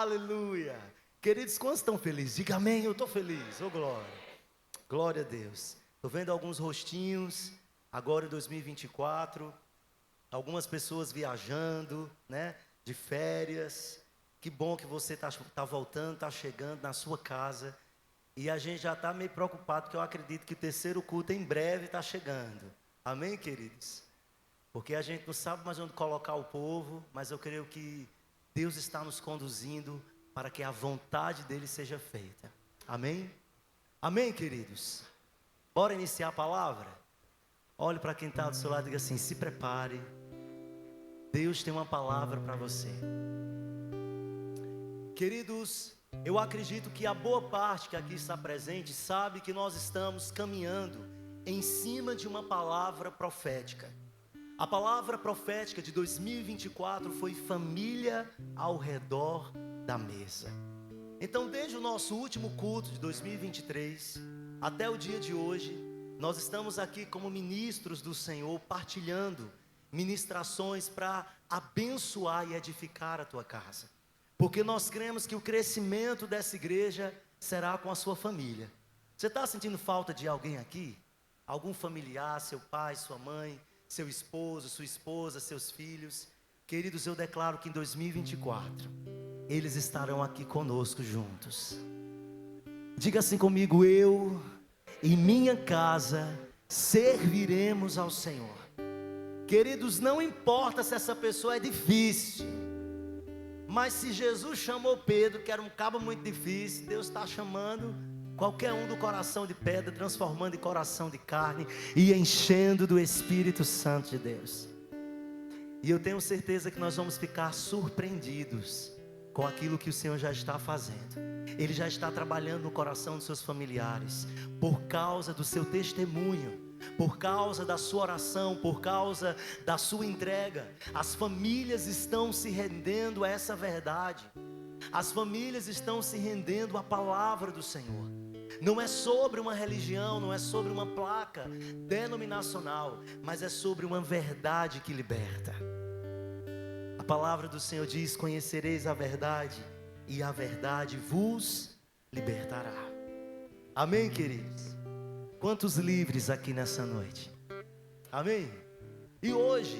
Aleluia. Queridos, quantos estão felizes? Diga amém, eu estou feliz. Ô glória. Glória a Deus. Estou vendo alguns rostinhos, agora em 2024. Algumas pessoas viajando, né? De férias. Que bom que você está voltando, está chegando na sua casa. E a gente já está meio preocupado, porque eu acredito que o terceiro culto em breve está chegando. Amém, queridos? Porque a gente não sabe mais onde colocar o povo, mas eu creio que Deus está nos conduzindo para que a vontade dele seja feita. Amém? Amém, queridos? Bora iniciar a palavra? Olhe para quem está do seu lado e diga assim: se prepare. Deus tem uma palavra para você. Queridos, eu acredito que a boa parte que aqui está presente sabe que nós estamos caminhando em cima de uma palavra profética. A palavra profética de 2024 foi família ao redor da mesa. Então, desde o nosso último culto de 2023 até o dia de hoje, nós estamos aqui como ministros do Senhor, partilhando ministrações para abençoar e edificar a tua casa. Porque nós cremos que o crescimento dessa igreja será com a sua família. Você está sentindo falta de alguém aqui? Algum familiar, seu pai, sua mãe, seu esposo, sua esposa, seus filhos? Queridos, eu declaro que em 2024, eles estarão aqui conosco juntos. Diga assim comigo: eu e minha casa serviremos ao Senhor. Queridos, não importa se essa pessoa é difícil, mas se Jesus chamou Pedro, que era um cabo muito difícil, Deus está chamando qualquer um do coração de pedra, transformando em coração de carne e enchendo do Espírito Santo de Deus. E eu tenho certeza que nós vamos ficar surpreendidos com aquilo que o Senhor já está fazendo. Ele já está trabalhando no coração dos seus familiares, por causa do seu testemunho, por causa da sua oração, por causa da sua entrega. As famílias estão se rendendo a essa verdade. As famílias estão se rendendo à palavra do Senhor. Não é sobre uma religião, não é sobre uma placa denominacional, mas é sobre uma verdade que liberta. A palavra do Senhor diz: conhecereis a verdade, e a verdade vos libertará. Amém, queridos? Quantos livres aqui nessa noite? Amém? E hoje,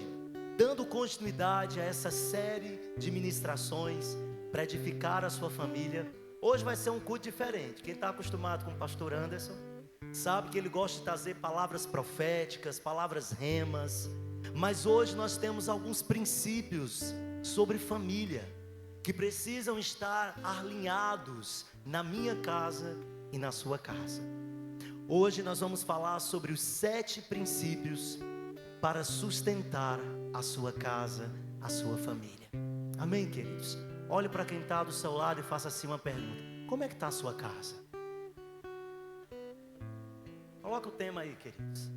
dando continuidade a essa série de ministrações para edificar a sua família, hoje vai ser um culto diferente. Quem está acostumado com o pastor Anderson sabe que ele gosta de trazer palavras proféticas, palavras remas. Mas hoje nós temos alguns princípios sobre família que precisam estar alinhados na minha casa e na sua casa. Hoje nós vamos falar sobre os 7 princípios para sustentar a sua casa, a sua família. Amém, queridos? Olhe para quem está do seu lado e faça assim uma pergunta: como é que está a sua casa? Coloca o tema aí, queridos.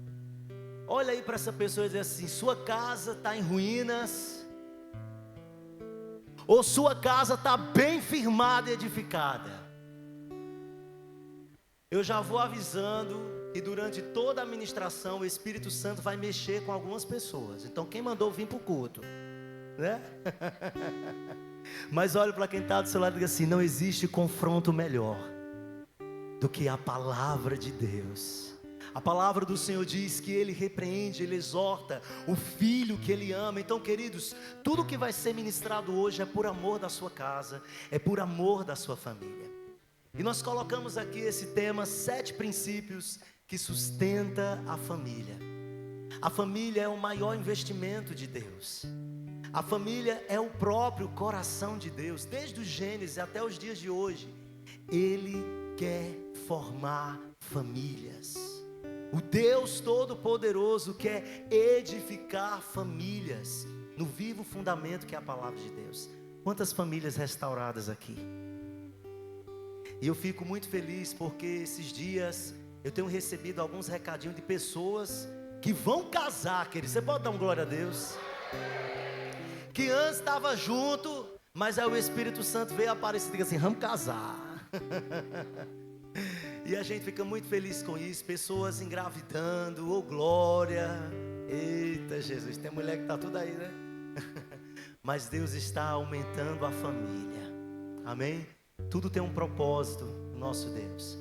Olha aí para essa pessoa e diz assim: sua casa está em ruínas? Ou sua casa está bem firmada e edificada? Eu já vou avisando que durante toda a ministração o Espírito Santo vai mexer com algumas pessoas. Então quem mandou vir para o culto, né? Mas olha para quem está do seu lado e diga assim: não existe confronto melhor do que a palavra de Deus. A palavra do Senhor diz que Ele repreende, Ele exorta o filho que Ele ama. Então, queridos, tudo que vai ser ministrado hoje é por amor da sua casa, é por amor da sua família. E nós colocamos aqui esse tema: 7 princípios que sustenta a família. A família é o maior investimento de Deus. A família é o próprio coração de Deus. Desde o Gênesis até os dias de hoje, Ele quer formar famílias. O Deus Todo-Poderoso quer edificar famílias no vivo fundamento que é a palavra de Deus. Quantas famílias restauradas aqui? E eu fico muito feliz porque esses dias eu tenho recebido alguns recadinhos de pessoas que vão casar, querido. Você pode dar um glória a Deus? Que antes estava junto, mas aí o Espírito Santo veio aparecer e diz assim: vamos casar. E a gente fica muito feliz com isso. Pessoas engravidando, oh glória. Eita Jesus, tem mulher que está tudo aí, né? Mas Deus está aumentando a família. Amém? Tudo tem um propósito, nosso Deus.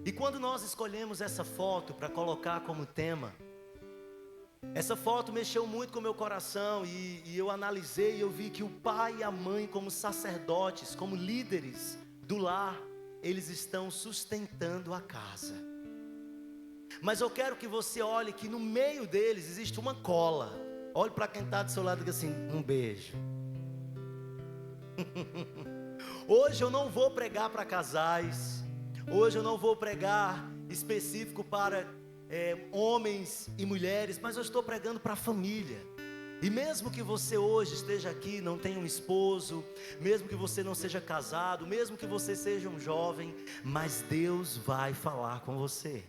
E quando nós escolhemos essa foto para colocar como tema, essa foto mexeu muito com o meu coração e eu analisei e eu vi que o pai e a mãe, como sacerdotes, como líderes do lar, eles estão sustentando a casa. Mas eu quero que você olhe que no meio deles existe uma cola. Olhe para quem está do seu lado e diga assim: um beijo. Hoje eu não vou pregar para casais. Hoje eu não vou pregar específico para homens e mulheres, mas eu estou pregando para a família. E mesmo que você hoje esteja aqui, não tenha um esposo, mesmo que você não seja casado, mesmo que você seja um jovem, mas Deus vai falar com você.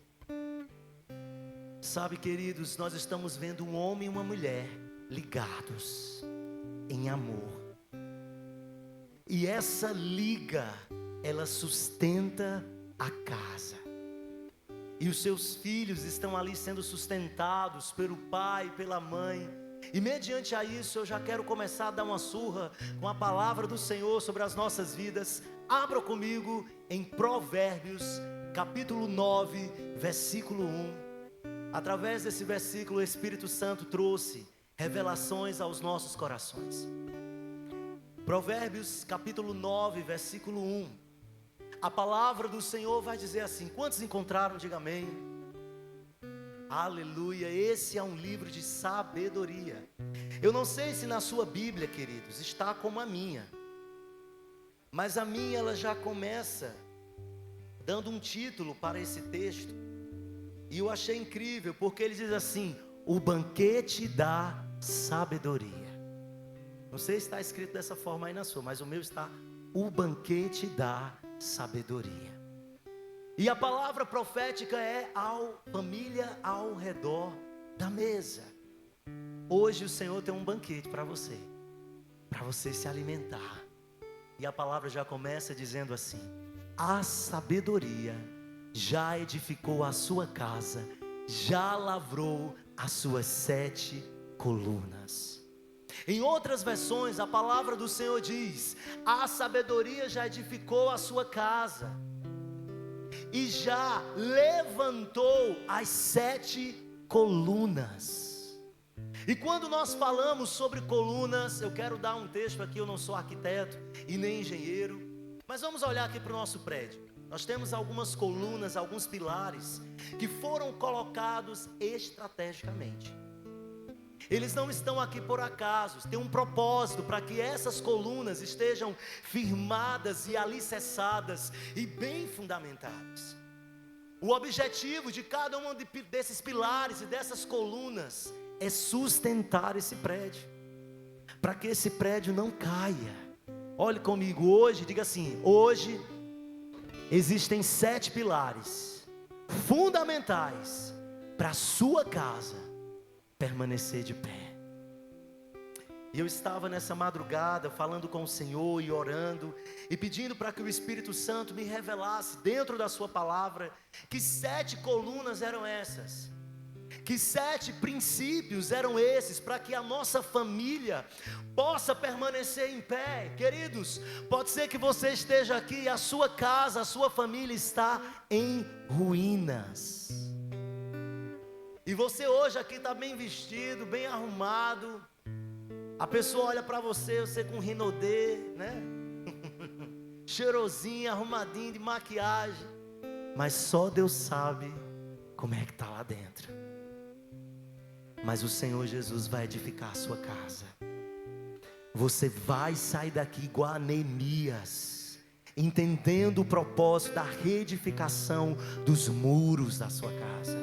Sabe, queridos, nós estamos vendo um homem e uma mulher ligados em amor. E essa liga, ela sustenta a casa. E os seus filhos estão ali sendo sustentados pelo pai, pela mãe. E mediante a isso eu já quero começar a dar uma surra com a palavra do Senhor sobre as nossas vidas. Abra comigo em Provérbios, capítulo 9, versículo 1. Através desse versículo o Espírito Santo trouxe revelações aos nossos corações. Provérbios capítulo 9, versículo 1. A palavra do Senhor vai dizer assim: quantos encontraram? Diga amém. Aleluia, esse é um livro de sabedoria. Eu não sei se na sua Bíblia, queridos, está como a minha, mas a minha ela já começa dando um título para esse texto. E eu achei incrível, porque ele diz assim: o banquete da sabedoria. Não sei se está escrito dessa forma aí na sua, mas o meu está: o banquete da sabedoria. E a palavra profética é família ao redor da mesa. Hoje o Senhor tem um banquete para você se alimentar. E a palavra já começa dizendo assim: a sabedoria já edificou a sua casa, já lavrou as suas 7 colunas. Em outras versões, a palavra do Senhor diz: a sabedoria já edificou a sua casa e já levantou as 7 colunas. E quando nós falamos sobre colunas, eu quero dar um texto aqui. Eu não sou arquiteto e nem engenheiro, mas vamos olhar aqui para o nosso prédio. Nós temos algumas colunas, alguns pilares que foram colocados estrategicamente. Eles não estão aqui por acaso, tem um propósito para que essas colunas estejam firmadas e alicerçadas e bem fundamentadas. O objetivo de cada um desses pilares e dessas colunas é sustentar esse prédio, para que esse prédio não caia. Olhe comigo, hoje, diga assim: hoje existem 7 pilares fundamentais para a sua casa permanecer de pé. E eu estava nessa madrugada falando com o Senhor e orando e pedindo para que o Espírito Santo me revelasse dentro da sua palavra que 7 colunas eram essas, que 7 princípios eram esses para que a nossa família possa permanecer em pé. Queridos, pode ser que você esteja aqui e a sua casa, a sua família está em ruínas. E você hoje aqui está bem vestido, bem arrumado. A pessoa olha para você com rinodê, né? Cheirosinho, arrumadinho de maquiagem. Mas só Deus sabe como é que está lá dentro. Mas o Senhor Jesus vai edificar a sua casa. Você vai sair daqui igual a Neemias, entendendo o propósito da reedificação dos muros da sua casa.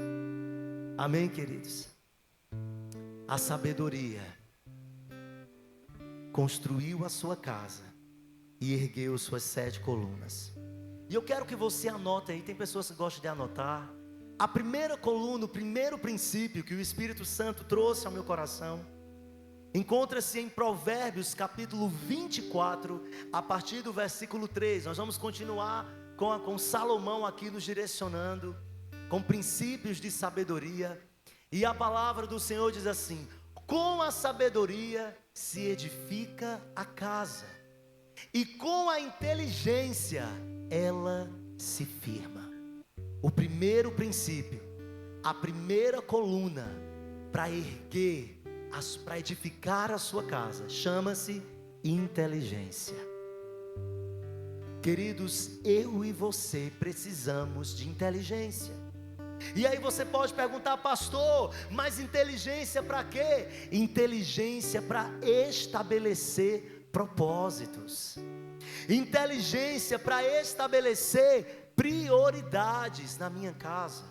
Amém, queridos? A sabedoria construiu a sua casa e ergueu suas 7 colunas. E eu quero que você anote aí, tem pessoas que gostam de anotar. A primeira coluna, o primeiro princípio que o Espírito Santo trouxe ao meu coração, encontra-se em Provérbios capítulo 24, a partir do versículo 3. Nós vamos continuar com Salomão aqui nos direcionando com princípios de sabedoria. E a palavra do Senhor diz assim: com a sabedoria se edifica a casa, e com a inteligência ela se firma. O primeiro princípio, a primeira coluna para erguer, para edificar a sua casa, chama-se inteligência. Queridos, eu e você precisamos de inteligência. E aí você pode perguntar, pastor, mas inteligência para quê? Inteligência para estabelecer propósitos. Inteligência para estabelecer prioridades na minha casa.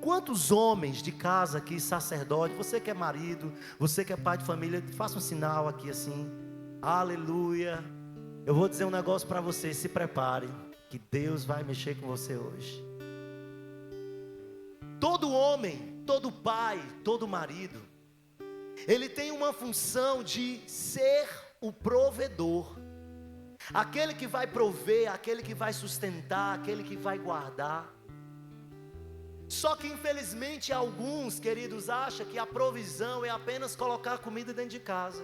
Quantos homens de casa aqui, sacerdote, você que é marido, você que é pai de família, faça um sinal aqui assim, aleluia. Eu vou dizer um negócio para você, se prepare, que Deus vai mexer com você hoje. Todo homem, todo pai, todo marido, ele tem uma função de ser o provedor. Aquele que vai prover, aquele que vai sustentar, aquele que vai guardar. Só que infelizmente alguns, queridos, acham que a provisão é apenas colocar comida dentro de casa.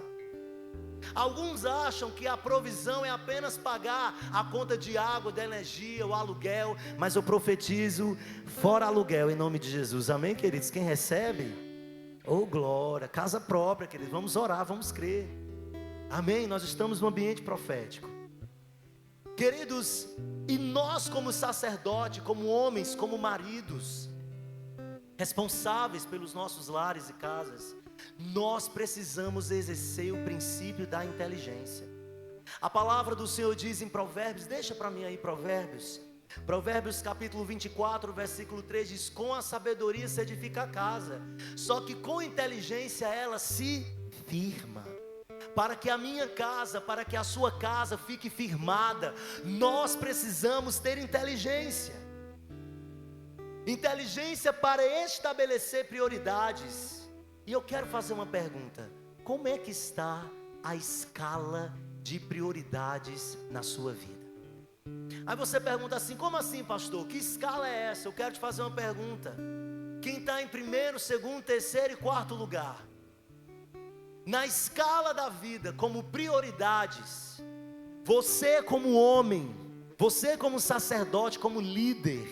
Alguns acham que a provisão é apenas pagar a conta de água, de energia, o aluguel. Mas eu profetizo, fora aluguel, em nome de Jesus, amém, queridos? Quem recebe, oh glória, casa própria, queridos, vamos orar, vamos crer, amém? Nós estamos no ambiente profético, queridos, e nós como sacerdote, como homens, como maridos, responsáveis pelos nossos lares e casas, nós precisamos exercer o princípio da inteligência. A palavra do Senhor diz em Provérbios, deixa para mim aí Provérbios capítulo 24, versículo 3 diz: com a sabedoria se edifica a casa, só que com inteligência ela se firma. Para que a minha casa, para que a sua casa fique firmada, nós precisamos ter inteligência. Inteligência para estabelecer prioridades. E eu quero fazer uma pergunta: como é que está a escala de prioridades na sua vida? Aí você pergunta assim: como assim, pastor? Que escala é essa? Eu quero te fazer uma pergunta. Quem está em primeiro, segundo, terceiro e quarto lugar na escala da vida como prioridades, você como homem, você como sacerdote, como líder,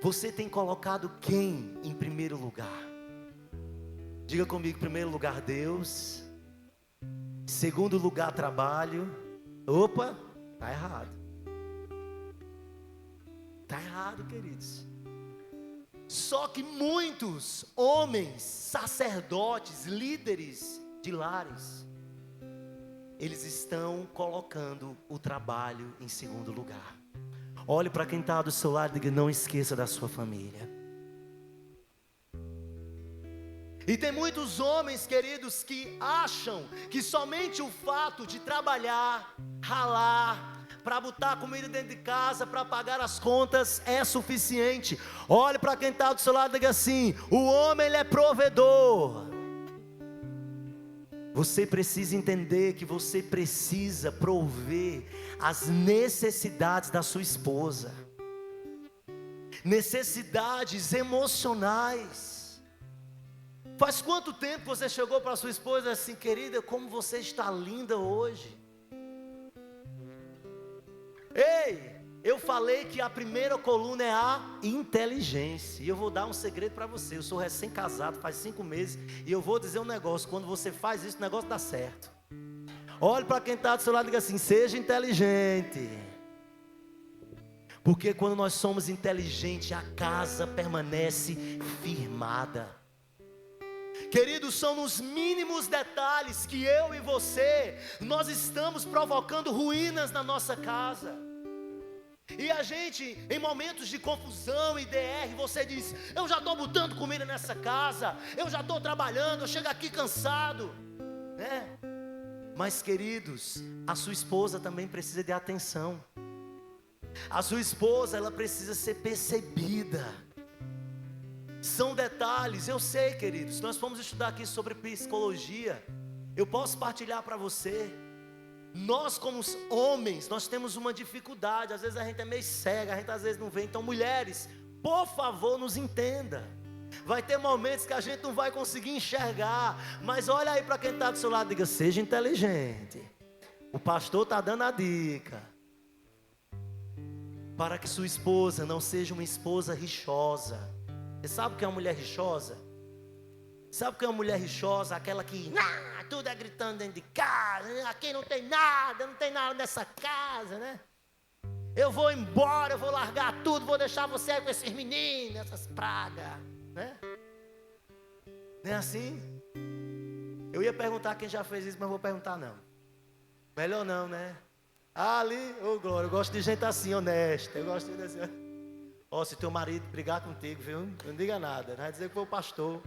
você tem colocado quem em primeiro lugar? Diga comigo: primeiro lugar Deus, segundo lugar trabalho. Opa, está errado. Está errado, queridos. Só que muitos homens, sacerdotes, líderes de lares, eles estão colocando o trabalho em segundo lugar. Olhe para quem está do seu lado e diga: não esqueça da sua família. E tem muitos homens, queridos, que acham que somente o fato de trabalhar, ralar, para botar comida dentro de casa, para pagar as contas, é suficiente. Olhe para quem está do seu lado e diga assim: o homem ele é provedor. Você precisa entender que você precisa prover as necessidades da sua esposa, necessidades emocionais. Faz quanto tempo você chegou para sua esposa assim: querida, como você está linda hoje? Ei, eu falei que a primeira coluna é a inteligência. E eu vou dar um segredo para você. Eu sou recém-casado, faz 5 meses. E eu vou dizer um negócio: quando você faz isso, o negócio dá certo. Olhe para quem está do seu lado e diga assim: seja inteligente. Porque quando nós somos inteligentes, a casa permanece firmada. Queridos, são nos mínimos detalhes que eu e você, nós estamos provocando ruínas na nossa casa. E a gente, em momentos de confusão e DR, você diz: eu já estou botando comida nessa casa, eu já estou trabalhando, eu chego aqui cansado, né? Mas queridos, a sua esposa também precisa de atenção. A sua esposa, ela precisa ser percebida. São detalhes, eu sei, queridos, nós fomos estudar aqui sobre psicologia. Eu posso partilhar para você. Nós como homens, nós temos uma dificuldade. Às vezes a gente é meio cega, a gente às vezes não vê. Então mulheres, por favor, nos entenda. Vai ter momentos que a gente não vai conseguir enxergar. Mas olha aí para quem está do seu lado e diga: seja inteligente. O pastor está dando a dica. Para que sua esposa não seja uma esposa rixosa. Você sabe o que é uma mulher rixosa? Sabe o que é uma mulher rixosa? Aquela que tudo é gritando dentro de casa. Aqui não tem nada nessa casa, né? Eu vou embora, eu vou largar tudo, vou deixar você aí com esses meninos, essas pragas, né? Não é assim? Eu ia perguntar quem já fez isso, mas vou perguntar não. Melhor não, né? Ali, Glória, eu gosto de gente assim, honesta. Eu gosto de gente assim. Se teu marido brigar contigo, viu? Não diga nada, não vai dizer que foi o pastor.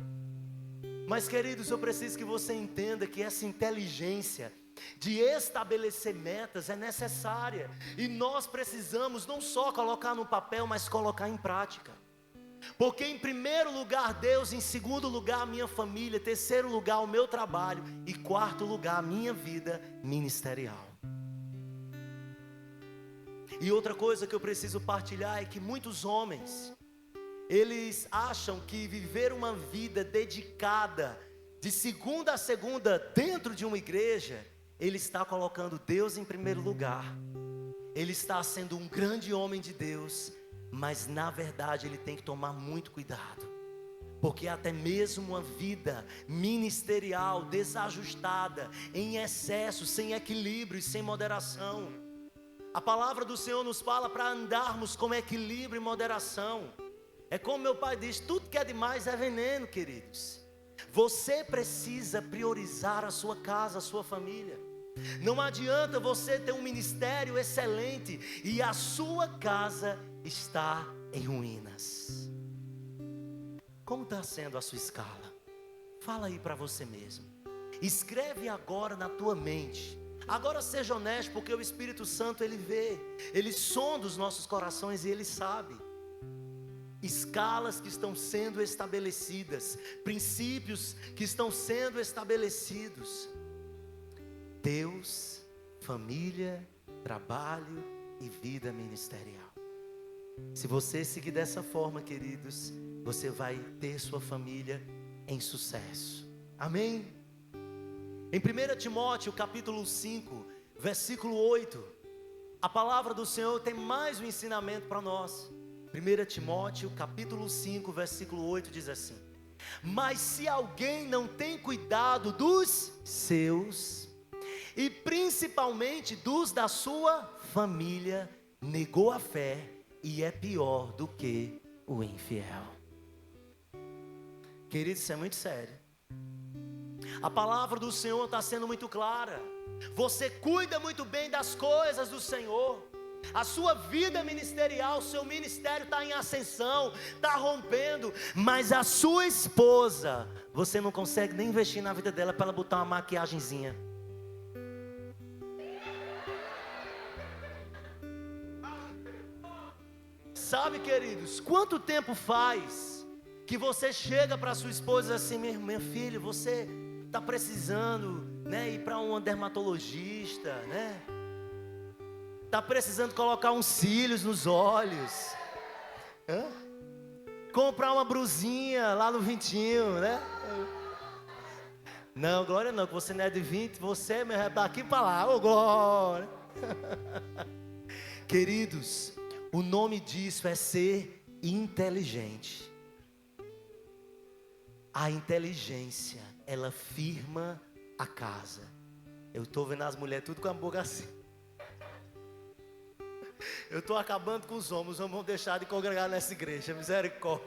Mas, queridos, eu preciso que você entenda que essa inteligência de estabelecer metas é necessária. E nós precisamos não só colocar no papel, mas colocar em prática. Porque em primeiro lugar Deus, em segundo lugar a minha família, terceiro lugar o meu trabalho e quarto lugar a minha vida ministerial. E outra coisa que eu preciso partilhar é que muitos homens, eles acham que viver uma vida dedicada de segunda a segunda dentro de uma igreja, ele está colocando Deus em primeiro lugar. Ele está sendo um grande homem de Deus, mas na verdade ele tem que tomar muito cuidado. Porque até mesmo uma vida ministerial desajustada, em excesso, sem equilíbrio e sem moderação, a palavra do Senhor nos fala para andarmos com equilíbrio e moderação. É como meu pai diz, tudo que é demais é veneno, queridos. Você precisa priorizar a sua casa, a sua família. Não adianta você ter um ministério excelente e a sua casa está em ruínas. Como está sendo a sua escala? Fala aí para você mesmo. Escreve agora na tua mente. Agora seja honesto, porque o Espírito Santo ele vê, ele sonda os nossos corações e ele sabe. Escalas que estão sendo estabelecidas, princípios que estão sendo estabelecidos. Deus, família, trabalho e vida ministerial. Se você seguir dessa forma, queridos, você vai ter sua família em sucesso. Amém? Em 1 Timóteo capítulo 5, versículo 8, a palavra do Senhor tem mais um ensinamento para nós. 1 Timóteo capítulo 5, versículo 8 diz assim: mas se alguém não tem cuidado dos seus, e principalmente dos da sua família, negou a fé e é pior do que o infiel. Queridos, isso é muito sério. A palavra do Senhor está sendo muito clara. Você cuida muito bem das coisas do Senhor. A sua vida ministerial, o seu ministério está em ascensão, está rompendo. Mas a sua esposa, você não consegue nem investir na vida dela para ela botar uma maquiagenzinha. Sabe, queridos, quanto tempo faz que você chega para sua esposa assim: minha filha, você está precisando, né, ir para um dermatologista, né? Está precisando colocar uns cílios nos olhos. Comprar uma brusinha lá no Vintinho, né? Não, Glória não, que você não é de 20, você mesmo é daqui para lá, ô Glória. Queridos, o nome disso é ser inteligente. A inteligência, ela firma a casa. Eu estou vendo as mulheres tudo com a boca assim. Eu estou acabando com os homens vão deixar de congregar nessa igreja, misericórdia.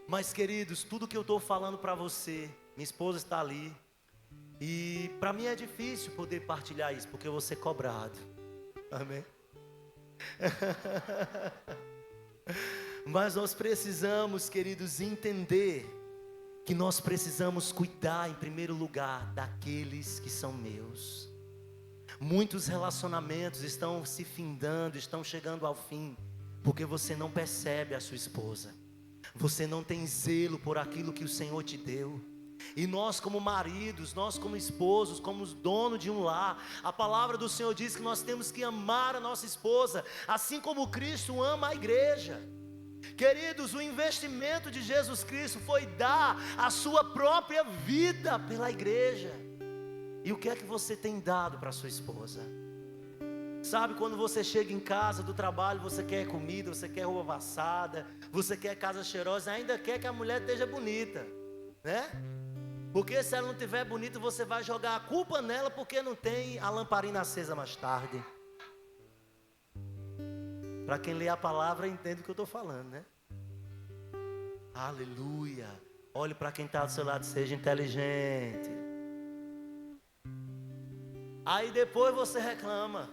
Mas, queridos, tudo que eu estou falando para você, minha esposa está ali, e para mim é difícil poder partilhar isso, porque eu vou ser cobrado. Amém? Mas nós precisamos, queridos, entender que nós precisamos cuidar em primeiro lugar daqueles que são meus. Muitos relacionamentos estão se findando, estão chegando ao fim, porque você não percebe a sua esposa. Você não tem zelo por aquilo que o Senhor te deu. E nós como maridos, nós como esposos, como dono de um lar, a palavra do Senhor diz que nós temos que amar a nossa esposa, assim como Cristo ama a igreja. Queridos, o investimento de Jesus Cristo foi dar a sua própria vida pela igreja. E o que é que você tem dado para sua esposa? Sabe, quando você chega em casa do trabalho, você quer comida, você quer roupa passada, você quer casa cheirosa, ainda quer que a mulher esteja bonita, né? Porque se ela não estiver bonita, você vai jogar a culpa nela porque não tem a lamparina acesa mais tarde. Para quem lê a palavra, entende o que eu estou falando, né? Aleluia. Olhe para quem está do seu lado, seja inteligente. Aí depois você reclama.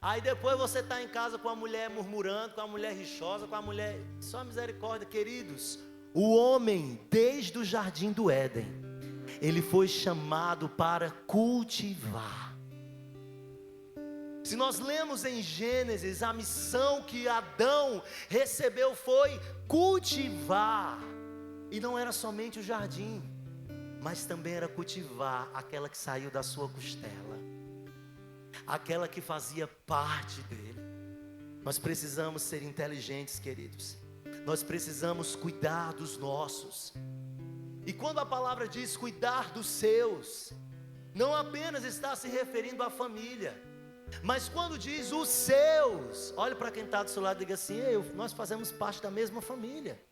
Aí depois você está em casa com a mulher murmurando, com a mulher rixosa, com a mulher... Só misericórdia, queridos. O homem, desde o jardim do Éden, ele foi chamado para cultivar. Se nós lemos em Gênesis, a missão que Adão recebeu foi cultivar. E não era somente o jardim, mas também era cultivar aquela que saiu da sua costela, aquela que fazia parte dele. Nós precisamos ser inteligentes, queridos. Nós precisamos cuidar dos nossos. E quando a palavra diz cuidar dos seus, não apenas está se referindo à família, mas quando diz os seus, olhe para quem está do seu lado e diga assim: nós fazemos parte da mesma família.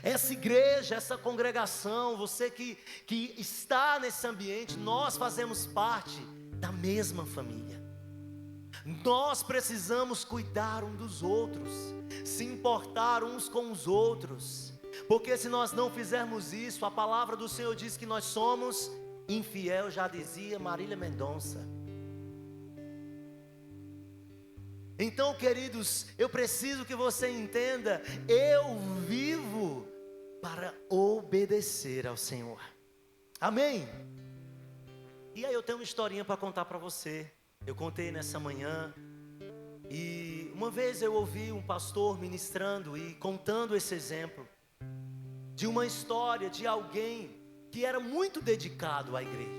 Essa igreja, essa congregação, você que está nesse ambiente, nós fazemos parte da mesma família. Nós precisamos cuidar um dos outros, se importar uns com os outros, porque se nós não fizermos isso, a palavra do Senhor diz que nós somos infiel, já dizia Marília Mendonça. Então, queridos, eu preciso que você entenda, eu vivo para obedecer ao Senhor. Amém? E aí eu tenho uma historinha para contar para você. Eu contei nessa manhã. E uma vez eu ouvi um pastor ministrando e contando esse exemplo de uma história de alguém que era muito dedicado à igreja,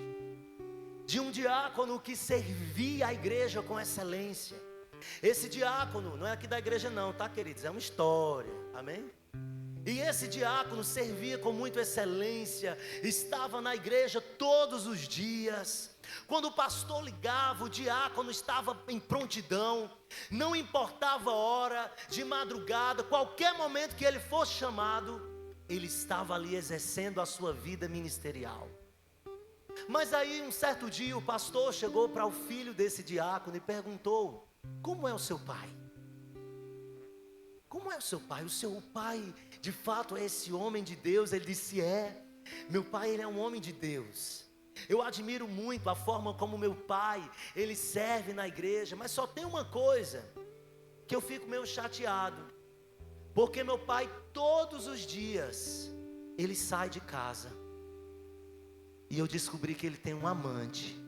de um diácono que servia a igreja com excelência. Esse diácono, não é aqui da igreja não, tá, queridos? É uma história, amém? E esse diácono servia com muita excelência, estava na igreja todos os dias. Quando o pastor ligava, o diácono estava em prontidão, não importava a hora, de madrugada, qualquer momento que ele fosse chamado, ele estava ali exercendo a sua vida ministerial. Mas aí um certo dia o pastor chegou para o filho desse diácono e perguntou: como é o seu pai? Como é o seu pai? O seu pai de fato é esse homem de Deus? Ele disse: meu pai, ele é um homem de Deus. Eu admiro muito a forma como meu pai, ele serve na igreja. Mas só tem uma coisa que eu fico meio chateado, porque meu pai todos os dias ele sai de casa e eu descobri que ele tem um amante.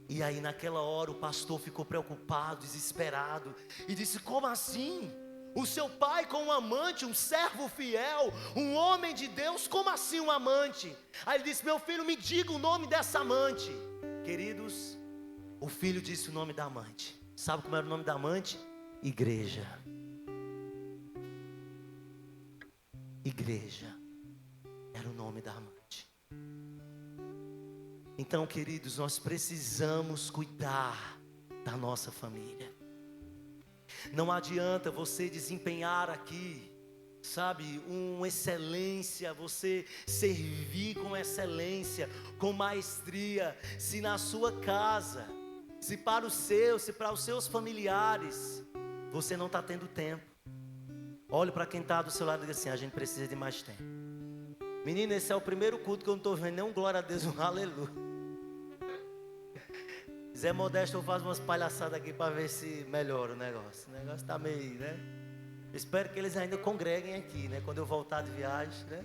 E aí naquela hora o pastor ficou preocupado, desesperado, e disse: como assim? O seu pai com um amante, um servo fiel, um homem de Deus, como assim um amante? Aí ele disse: meu filho, me diga o nome dessa amante. Queridos, o filho disse o nome da amante. Sabe como era o nome da amante? Igreja. Igreja era o nome da amante. Então, queridos, nós precisamos cuidar da nossa família. Não adianta você desempenhar aqui, sabe, uma excelência, você servir com excelência, com maestria, se na sua casa, se para os seus familiares, você não está tendo tempo. Olhe para quem está do seu lado e diga assim: a gente precisa de mais tempo. Menina, esse é o primeiro culto que eu não estou vendo nenhum glória a Deus, um aleluia. Zé Modesto faz umas palhaçadas aqui para ver se melhora o negócio. O negócio está meio, né? Espero que eles ainda congreguem aqui, né? Quando eu voltar de viagem, né?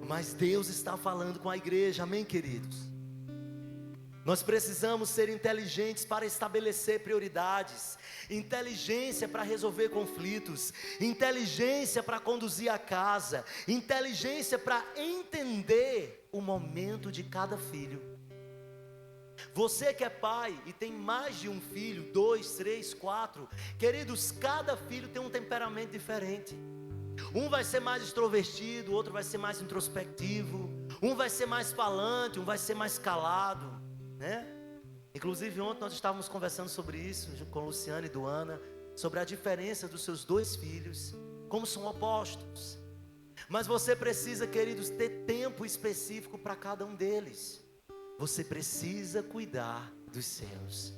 Mas Deus está falando com a igreja, amém, queridos? Nós precisamos ser inteligentes para estabelecer prioridades, inteligência para resolver conflitos, inteligência para conduzir a casa, inteligência para entender o momento de cada filho. Você que é pai e tem mais de um filho, 2, 3, 4, queridos, cada filho tem um temperamento diferente. Um vai ser mais extrovertido, o outro vai ser mais introspectivo. Um vai ser mais falante, um vai ser mais calado, né? Inclusive ontem nós estávamos conversando sobre isso com Luciana e Duana, sobre a diferença dos seus dois filhos, como são opostos. Mas você precisa, queridos, ter tempo específico para cada um deles. Você precisa cuidar dos seus.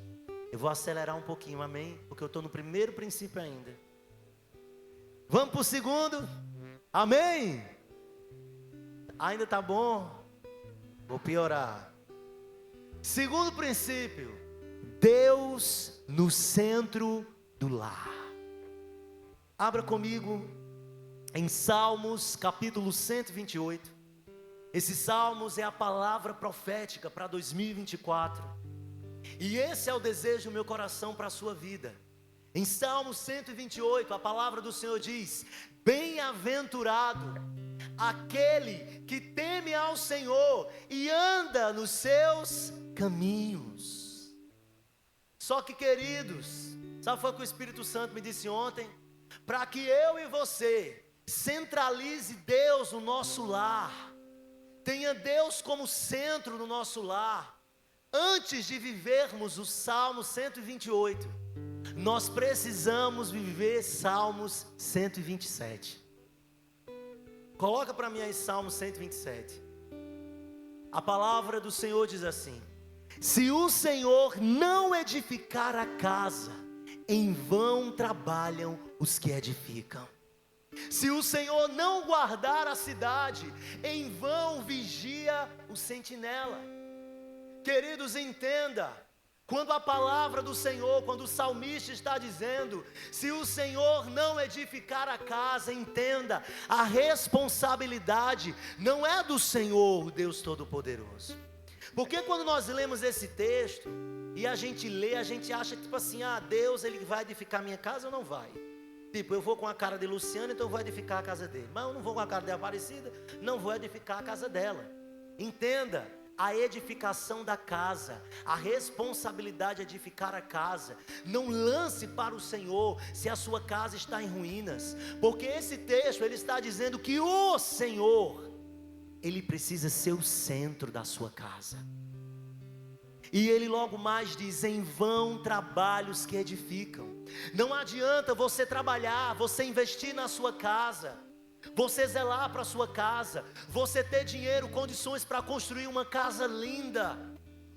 Eu vou acelerar um pouquinho, amém? Porque eu estou no primeiro princípio ainda. Vamos para o segundo? Amém? Ainda está bom? Vou piorar. Segundo princípio, Deus no centro do lar. Abra comigo em Salmos capítulo 128. Esse Salmos é a palavra profética para 2024. E esse é o desejo do meu coração para a sua vida. Em Salmos 128, a palavra do Senhor diz: bem-aventurado aquele que teme ao Senhor e anda nos seus caminhos. Só que, queridos, sabe o que foi que o Espírito Santo me disse ontem? Para que eu e você centralize Deus no nosso lar, tenha Deus como centro no nosso lar, antes de vivermos o Salmo 128, nós precisamos viver Salmos 127. Coloca para mim aí Salmo 127. A palavra do Senhor diz assim: se o Senhor não edificar a casa, em vão trabalham os que edificam. Se o Senhor não guardar a cidade, em vão vigia o sentinela. Queridos, entenda, quando a palavra do Senhor, quando o salmista está dizendo, se o Senhor não edificar a casa, entenda, a responsabilidade não é do Senhor, Deus Todo-Poderoso. Porque quando nós lemos esse texto, e a gente lê, a gente acha tipo assim, Deus, Ele vai edificar minha casa ou não vai? Tipo, eu vou com a cara de Luciana, então eu vou edificar a casa dele. Mas eu não vou com a cara de Aparecida, não vou edificar a casa dela. Entenda, a edificação da casa, a responsabilidade de edificar a casa, não lance para o Senhor se a sua casa está em ruínas, porque esse texto, ele está dizendo que o Senhor, Ele precisa ser o centro da sua casa. E ele logo mais diz: em vão trabalhos que edificam. Não adianta você trabalhar, você investir na sua casa, você zelar para a sua casa, você ter dinheiro, condições para construir uma casa linda,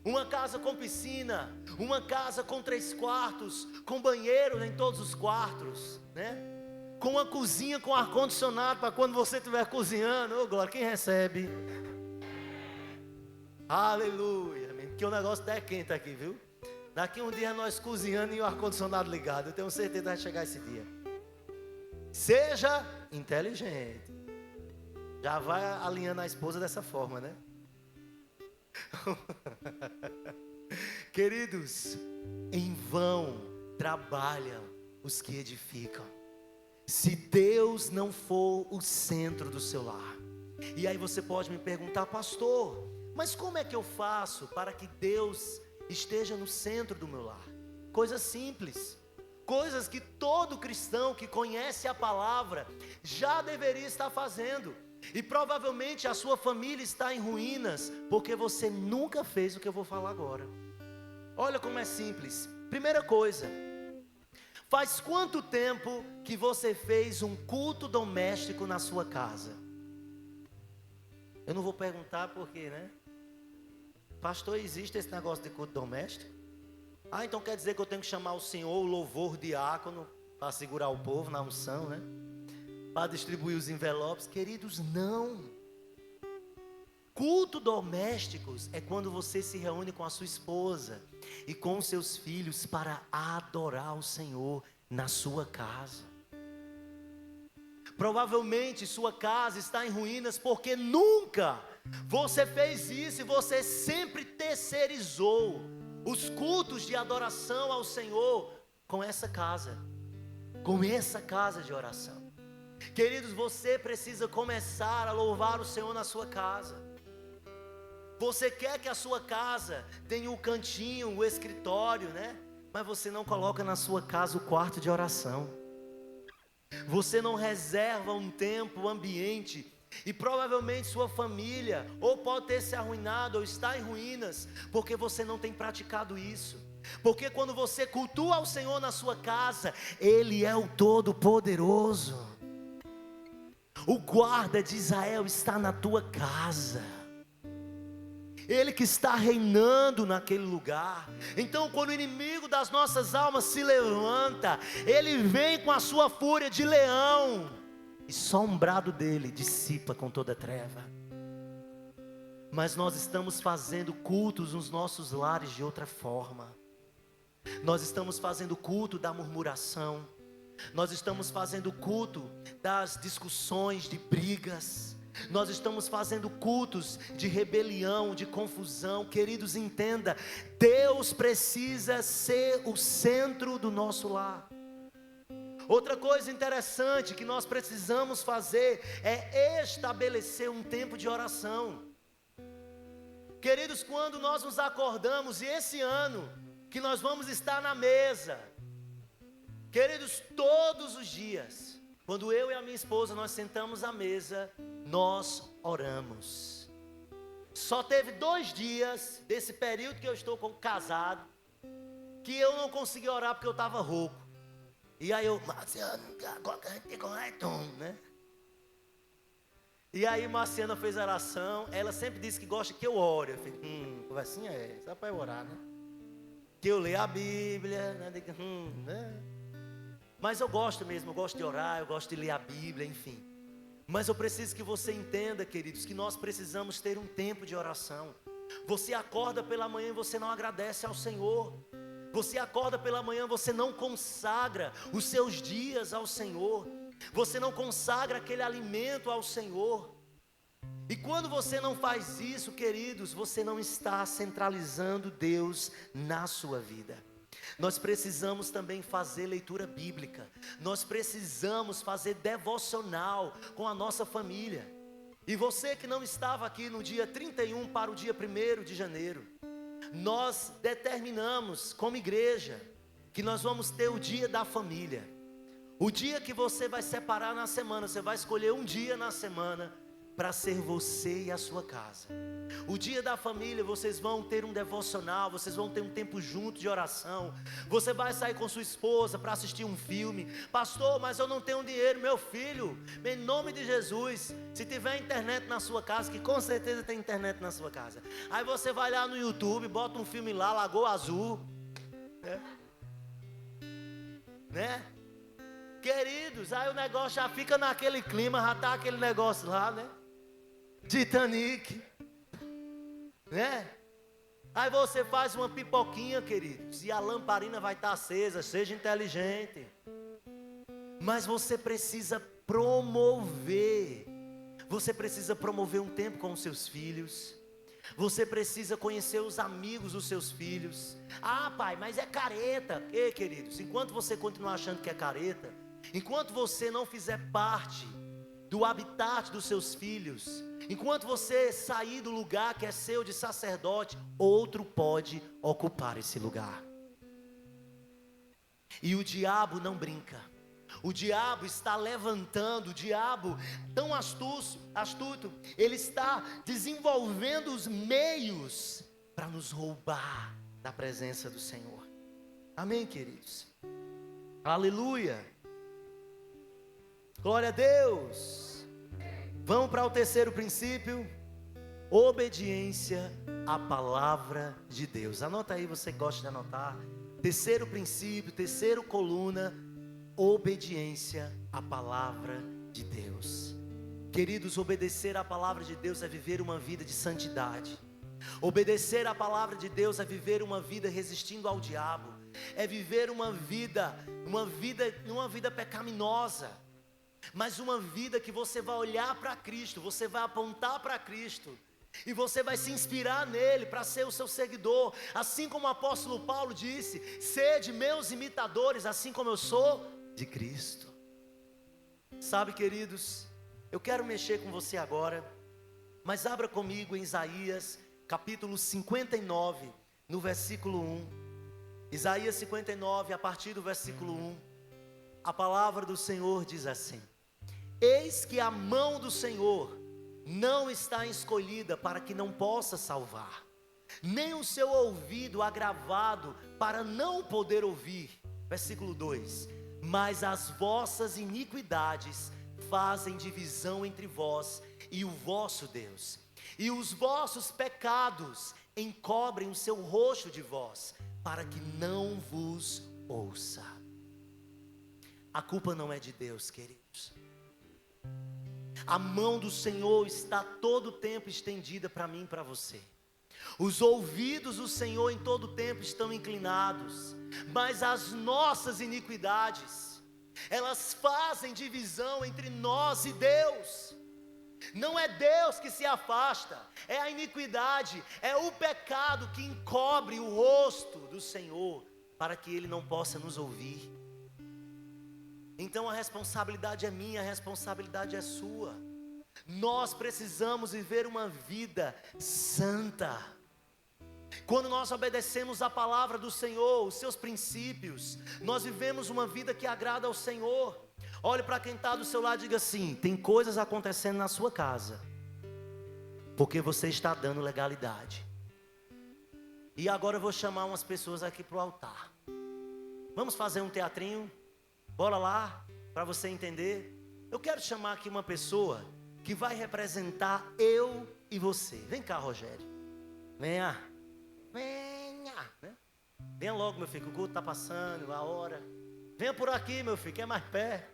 uma casa com piscina, uma casa com 3 quartos, com banheiro em todos os quartos, né? Com uma cozinha com ar-condicionado para quando você estiver cozinhando. Ô glória, quem recebe? Aleluia, que o negócio está quente aqui, viu? Daqui um dia nós cozinhando e o ar-condicionado ligado. Eu tenho certeza que vai chegar esse dia. Seja inteligente. Já vai alinhando a esposa dessa forma, né? Queridos, em vão trabalham os que edificam, se Deus não for o centro do seu lar. E aí você pode me perguntar: pastor, mas como é que eu faço para que Deus esteja no centro do meu lar? Coisas simples, coisas que todo cristão que conhece a palavra já deveria estar fazendo. E provavelmente a sua família está em ruínas, porque você nunca fez o que eu vou falar agora. Olha como é simples. Primeira coisa, faz quanto tempo que você fez um culto doméstico na sua casa? Eu não vou perguntar porque, né? Pastor, existe esse negócio de culto doméstico? Então quer dizer que eu tenho que chamar o Senhor, o louvor diácono, para segurar o povo na unção, né? Para distribuir os envelopes. Queridos, não. Culto domésticos é quando você se reúne com a sua esposa e com os seus filhos para adorar o Senhor na sua casa. Provavelmente sua casa está em ruínas porque nunca você fez isso, e você sempre terceirizou os cultos de adoração ao Senhor com essa casa de oração. Queridos, você precisa começar a louvar o Senhor na sua casa. Você quer que a sua casa tenha o cantinho, o escritório, né? Mas você não coloca na sua casa o quarto de oração. Você não reserva um tempo, um ambiente, e provavelmente sua família ou pode ter se arruinado ou está em ruínas, porque você não tem praticado isso. Porque quando você cultua ao Senhor na sua casa, Ele é o Todo-Poderoso. O guarda de Israel está na tua casa. Ele que está reinando naquele lugar. Então quando o inimigo das nossas almas se levanta, ele vem com a sua fúria de leão, e só um brado dele dissipa com toda a treva. Mas nós estamos fazendo cultos nos nossos lares de outra forma. Nós estamos fazendo culto da murmuração. Nós estamos fazendo culto das discussões, de brigas. Nós estamos fazendo cultos de rebelião, de confusão. Queridos, entenda, Deus precisa ser o centro do nosso lar. Outra coisa interessante que nós precisamos fazer é estabelecer um tempo de oração. Queridos, quando nós nos acordamos, e esse ano que nós vamos estar na mesa, queridos, todos os dias, quando eu e a minha esposa nós sentamos à mesa, nós oramos. Só teve 2 dias desse período que eu estou casado que eu não consegui orar porque eu estava rouco. E aí Marciano, agora que a gente tem né? E aí Marciana fez a oração. Ela sempre disse que gosta que eu ore. Eu falei, conversinha é só para eu orar, né? Que eu leia a Bíblia, né? Mas eu gosto mesmo, eu gosto de orar, eu gosto de ler a Bíblia, enfim. Mas eu preciso que você entenda, queridos, que nós precisamos ter um tempo de oração. Você acorda pela manhã e você não agradece ao Senhor. Você acorda pela manhã, você não consagra os seus dias ao Senhor. Você não consagra aquele alimento ao Senhor. E quando você não faz isso, queridos, você não está centralizando Deus na sua vida. Nós precisamos também fazer leitura bíblica. Nós precisamos fazer devocional com a nossa família. E você que não estava aqui no dia 31 para o dia 1º de janeiro, nós determinamos como igreja que nós vamos ter o dia da família. O dia que você vai separar na semana, você vai escolher um dia na semana para ser você e a sua casa. O dia da família, vocês vão ter um devocional, vocês vão ter um tempo junto de oração. Você vai sair com sua esposa para assistir um filme. Pastor, mas eu não tenho dinheiro. Meu filho, em nome de Jesus, se tiver internet na sua casa, que com certeza tem internet na sua casa, aí você vai lá no YouTube, bota um filme lá, Lagoa Azul, né? Queridos, aí o negócio já fica naquele clima, já está aquele negócio lá, né? Titanic, né? Aí você faz uma pipoquinha, queridos, e a lamparina vai estar acesa. Seja inteligente. Mas você precisa promover. Você precisa promover um tempo com os seus filhos. Você precisa conhecer os amigos dos seus filhos. Ah, pai, mas é careta. Ei, queridos, enquanto você continuar achando que é careta, enquanto você não fizer parte do habitat dos seus filhos, enquanto você sair do lugar que é seu de sacerdote, outro pode ocupar esse lugar. E o diabo não brinca. O diabo está levantando, o diabo tão astuto, ele está desenvolvendo os meios para nos roubar da presença do Senhor. Amém, queridos? Aleluia! Glória a Deus. Vamos para o 3º princípio: obediência à palavra de Deus. Anota aí, você que gosta de anotar. 3º princípio, 3ª coluna: obediência à palavra de Deus. Queridos, obedecer à palavra de Deus é viver uma vida de santidade. Obedecer à palavra de Deus é viver uma vida resistindo ao diabo. É viver uma vida pecaminosa, mas uma vida que você vai olhar para Cristo, você vai apontar para Cristo, e você vai se inspirar nele para ser o seu seguidor. Assim como o apóstolo Paulo disse: sede meus imitadores, assim como eu sou de Cristo. Sabe, queridos, eu quero mexer com você agora, mas abra comigo em Isaías capítulo 59, no versículo 1. Isaías 59, a partir do versículo 1. A palavra do Senhor diz assim: eis que a mão do Senhor não está escolhida para que não possa salvar, nem o seu ouvido agravado para não poder ouvir. Versículo 2: mas as vossas iniquidades fazem divisão entre vós e o vosso Deus, e os vossos pecados encobrem o seu rosto de vós, para que não vos ouça. A culpa não é de Deus, queridos. A mão do Senhor está todo o tempo estendida para mim e para você. Os ouvidos do Senhor em todo o tempo estão inclinados, mas as nossas iniquidades, elas fazem divisão entre nós e Deus. Não é Deus que se afasta, é a iniquidade, é o pecado que encobre o rosto do Senhor, para que Ele não possa nos ouvir. Então a responsabilidade é minha, a responsabilidade é sua. Nós precisamos viver uma vida santa. Quando nós obedecemos a palavra do Senhor, os seus princípios, nós vivemos uma vida que agrada ao Senhor. Olhe para quem está do seu lado e diga assim: tem coisas acontecendo na sua casa, porque você está dando legalidade. E agora eu vou chamar umas pessoas aqui para o altar. Vamos fazer um teatrinho? Bora lá, para você entender. Eu quero chamar aqui uma pessoa que vai representar eu e você. Vem cá, Rogério. Venha. Venha logo, meu filho, o culto está passando, a hora. Venha por aqui, meu filho, que é mais perto.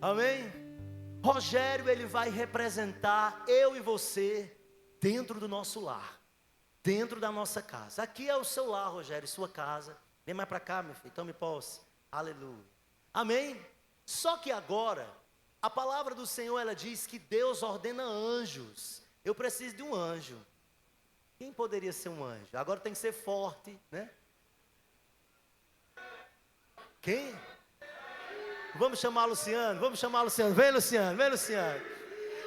Amém? Rogério, ele vai representar eu e você dentro do nosso lar, dentro da nossa casa. Aqui é o seu lar, Rogério, sua casa. Vem mais para cá, meu filho, tome posse. Aleluia. Amém? Só que agora, a palavra do Senhor, ela diz que Deus ordena anjos. Eu preciso de um anjo. Quem poderia ser um anjo? Agora tem que ser forte, né? Quem? Vamos chamar Luciano, vamos chamar Luciano. Vem, Luciano, vem, Luciano.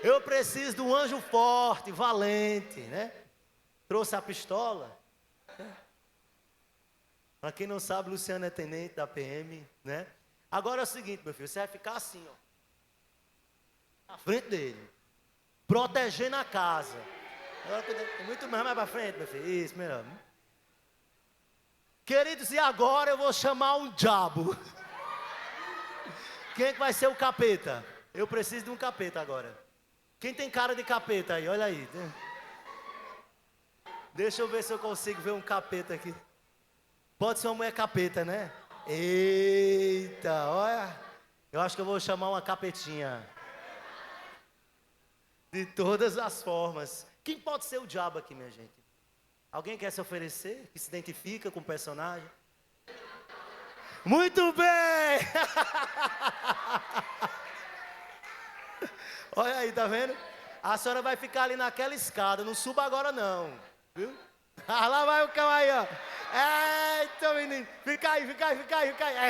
Eu preciso de um anjo forte, valente, né? Trouxe a pistola. Para quem não sabe, Luciano é tenente da PM, né? Agora é o seguinte, meu filho, você vai ficar assim, ó, na frente dele, protegendo a casa. Agora, muito mais para frente, meu filho, isso melhor. Queridos, e agora eu vou chamar um diabo. Quem é que vai ser o capeta? Eu preciso de um capeta agora. Quem tem cara de capeta aí? Olha aí. Deixa eu ver se eu consigo ver um capeta aqui. Pode ser uma mulher capeta, né? Eita, olha. Eu acho que eu vou chamar uma capetinha. De todas as formas. Quem pode ser o diabo aqui, minha gente? Alguém quer se oferecer? Que se identifica com o personagem? Muito bem! Olha aí, tá vendo? A senhora vai ficar ali naquela escada, não suba agora não, viu? Ah, lá vai o cão aí, ó. Eita, menino! Fica aí, fica aí, fica aí, fica aí.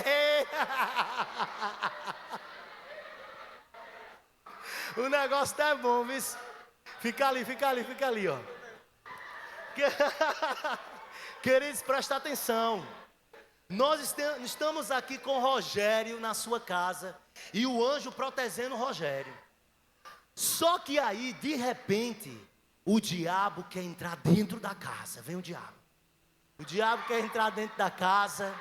O negócio tá bom, viu? Fica ali, fica ali, fica ali, ó. Queridos, presta atenção. Nós estamos aqui com o Rogério na sua casa e o anjo protegendo o Rogério. Só que aí, de repente, o diabo quer entrar dentro da casa. Vem o diabo. O diabo quer entrar dentro da casa.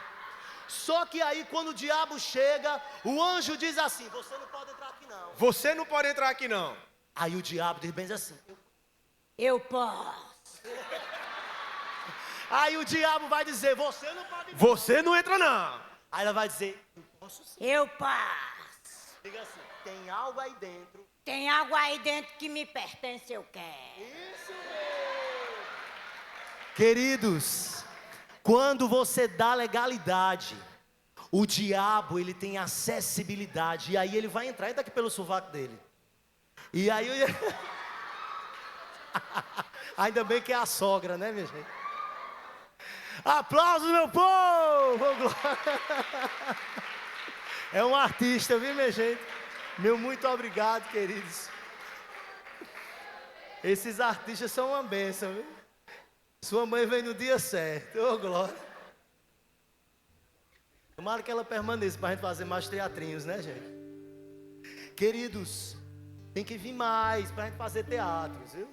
Só que aí, quando o diabo chega, o anjo diz assim: você não pode entrar aqui não. Você não pode entrar aqui não. Aí o diabo diz assim: Eu posso. Aí o diabo vai dizer: você não pode entrar. Você não entra não. Aí ela vai dizer: eu posso sim. Eu posso. Diga assim: tem algo aí dentro. Tem algo aí dentro que me pertence, eu quero. Isso mesmo. Queridos, quando você dá legalidade, o diabo, ele tem acessibilidade. E aí ele vai entrar, entra aqui pelo sovaco dele. E aí ainda bem que é a sogra, né, minha gente? Aplausos, meu povo! É um artista, viu, minha gente? Meu muito obrigado, queridos. Esses artistas são uma bênção, viu? Sua mãe vem no dia certo. Ô, glória. Tomara que ela permaneça para a gente fazer mais teatrinhos, né, gente? Queridos, tem que vir mais para a gente fazer teatros, viu?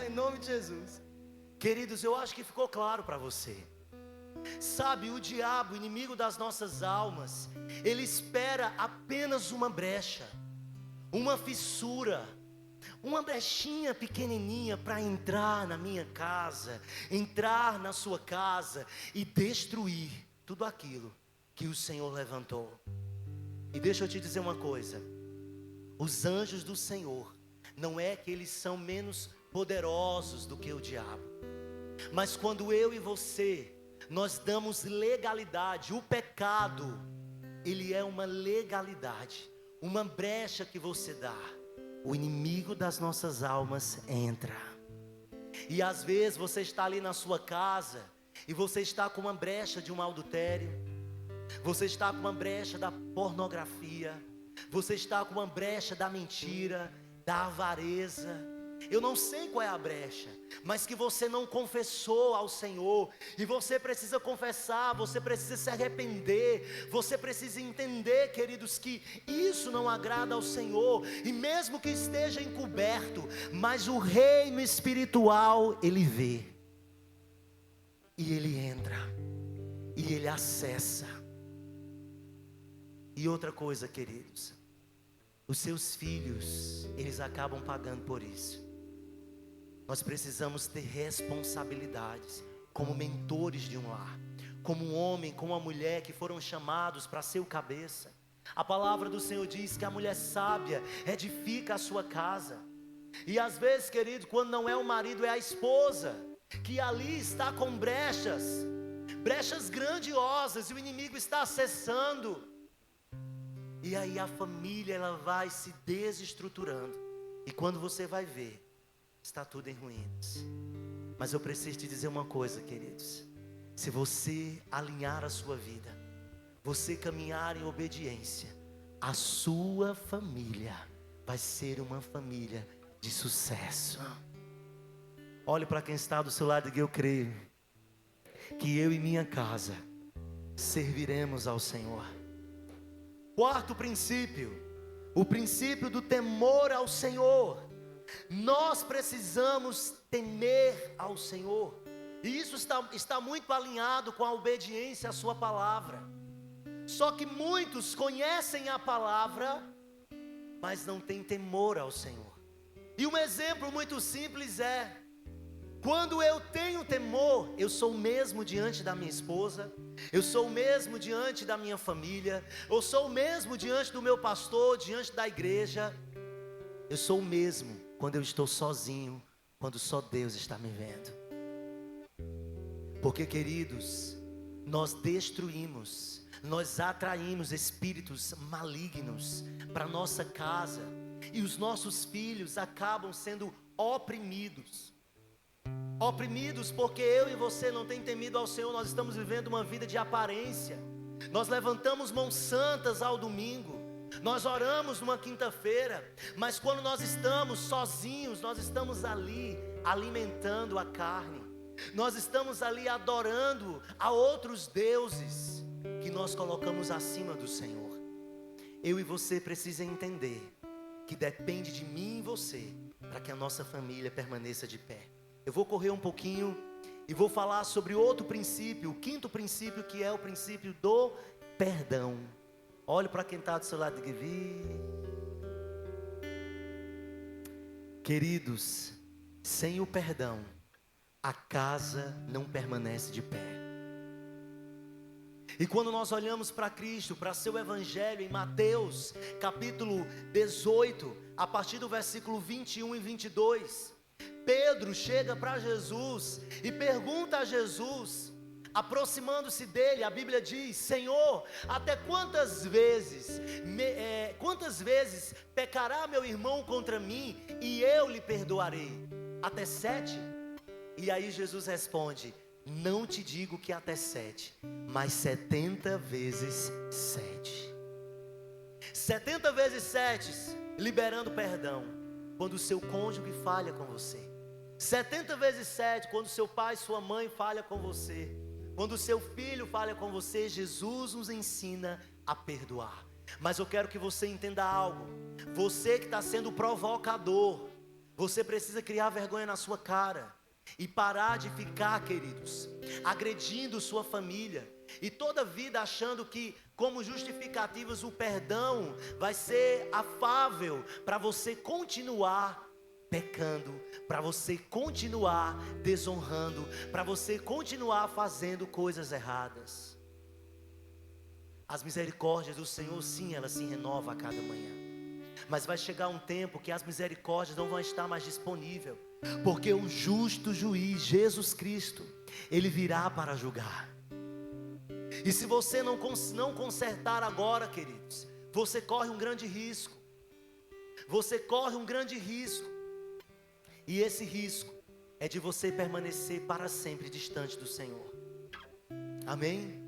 Em nome de Jesus. Queridos, eu acho que ficou claro para você. Sabe, o diabo, o inimigo das nossas almas, ele espera apenas uma brecha, uma fissura, uma brechinha pequenininha para entrar na minha casa, entrar na sua casa e destruir tudo aquilo que o Senhor levantou. E deixa eu te dizer uma coisa: os anjos do Senhor, não é que eles são menos poderosos do que o diabo, mas quando eu e você, nós damos legalidade, o pecado, ele é uma legalidade, uma brecha que você dá, o inimigo das nossas almas entra. E às vezes você está ali na sua casa, e você está com uma brecha de um adultério, você está com uma brecha da pornografia, você está com uma brecha da mentira, da avareza. Eu não sei qual é a brecha, mas que você não confessou ao Senhor, e você precisa confessar, você precisa se arrepender, você precisa entender, queridos, que isso não agrada ao Senhor, e mesmo que esteja encoberto, mas o reino espiritual, ele vê, e ele entra, e ele acessa. E outra coisa, queridos, os seus filhos, eles acabam pagando por isso. Nós precisamos ter responsabilidades como mentores de um lar, como um homem, como uma mulher que foram chamados para ser o cabeça. A palavra do Senhor diz que a mulher sábia edifica a sua casa. E às vezes, querido, quando não é o marido, é a esposa, que ali está com brechas grandiosas, e o inimigo está acessando. E aí a família, ela vai se desestruturando, e quando você vai ver, está tudo em ruínas. Mas eu preciso te dizer uma coisa, queridos: se você alinhar a sua vida, você caminhar em obediência, a sua família vai ser uma família de sucesso. Olhe para quem está do seu lado e diga: eu creio que eu e minha casa serviremos ao Senhor. Quarto princípio, o princípio do temor ao Senhor. Nós precisamos temer ao Senhor, e isso está muito alinhado com a obediência à sua palavra. Só que muitos conhecem a palavra, mas não têm temor ao Senhor. E um exemplo muito simples é: quando eu tenho temor, eu sou o mesmo diante da minha esposa, eu sou o mesmo diante da minha família, eu sou o mesmo diante do meu pastor, diante da igreja. Eu sou o mesmo quando eu estou sozinho, quando só Deus está me vendo. Porque, queridos, nós destruímos, nós atraímos espíritos malignos para nossa casa, e os nossos filhos acabam sendo oprimidos porque eu e você não tem temido ao Senhor. Nós estamos vivendo uma vida de aparência. Nós levantamos mãos santas ao domingo, nós oramos numa quinta-feira, mas quando nós estamos sozinhos, nós estamos ali alimentando a carne, nós estamos ali adorando a outros deuses que nós colocamos acima do Senhor. Eu e você precisam entender que depende de mim e você para que a nossa família permaneça de pé. Eu vou correr um pouquinho e vou falar sobre outro princípio, o quinto princípio, que é o princípio do perdão. Olhe para quem está do seu lado e diga: queridos, sem o perdão, a casa não permanece de pé. E quando nós olhamos para Cristo, para seu evangelho em Mateus capítulo 18, a partir do versículo 21 e 22, Pedro chega para Jesus e pergunta a Jesus, aproximando-se dele, a Bíblia diz: Senhor, até quantas vezes pecará meu irmão contra mim e eu lhe perdoarei? Até 7? E aí Jesus responde: não te digo que até 7, mas 70 vezes 7. 70 vezes 7, liberando perdão quando o seu cônjuge falha com você. 70 vezes 7, quando seu pai e sua mãe falham com você. Quando o seu filho fala com você, Jesus nos ensina a perdoar. Mas eu quero que você entenda algo. Você que está sendo provocador, você precisa criar vergonha na sua cara e parar de ficar, queridos, agredindo sua família e toda vida achando que, como justificativas, o perdão vai ser afável para você continuar pecando, para você continuar desonrando, para você continuar fazendo coisas erradas. As misericórdias do Senhor, sim, elas se renovam a cada manhã. Mas vai chegar um tempo que as misericórdias não vão estar mais disponíveis, porque o justo juiz, Jesus Cristo, Ele virá para julgar. E se você não consertar agora, queridos, você corre um grande risco. Você corre um grande risco. E esse risco é de você permanecer para sempre distante do Senhor. Amém?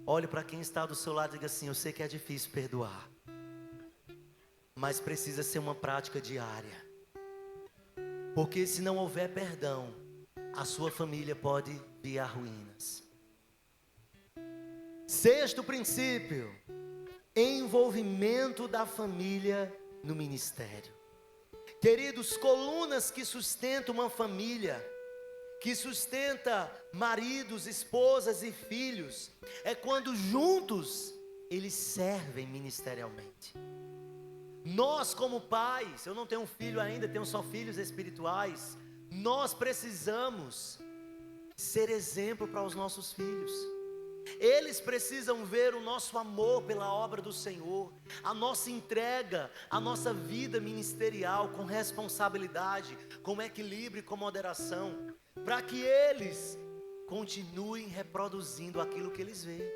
Olhe para quem está do seu lado e diga assim: eu sei que é difícil perdoar, mas precisa ser uma prática diária. Porque se não houver perdão, a sua família pode vir a ruínas. Sexto princípio: envolvimento da família no ministério. Queridos, colunas que sustentam uma família, que sustenta maridos, esposas e filhos, é quando juntos eles servem ministerialmente. Nós como pais, eu não tenho um filho ainda, tenho só filhos espirituais, nós precisamos ser exemplo para os nossos filhos. Eles precisam ver o nosso amor pela obra do Senhor, a nossa entrega, a nossa vida ministerial com responsabilidade, com equilíbrio e com moderação, para que eles continuem reproduzindo aquilo que eles veem.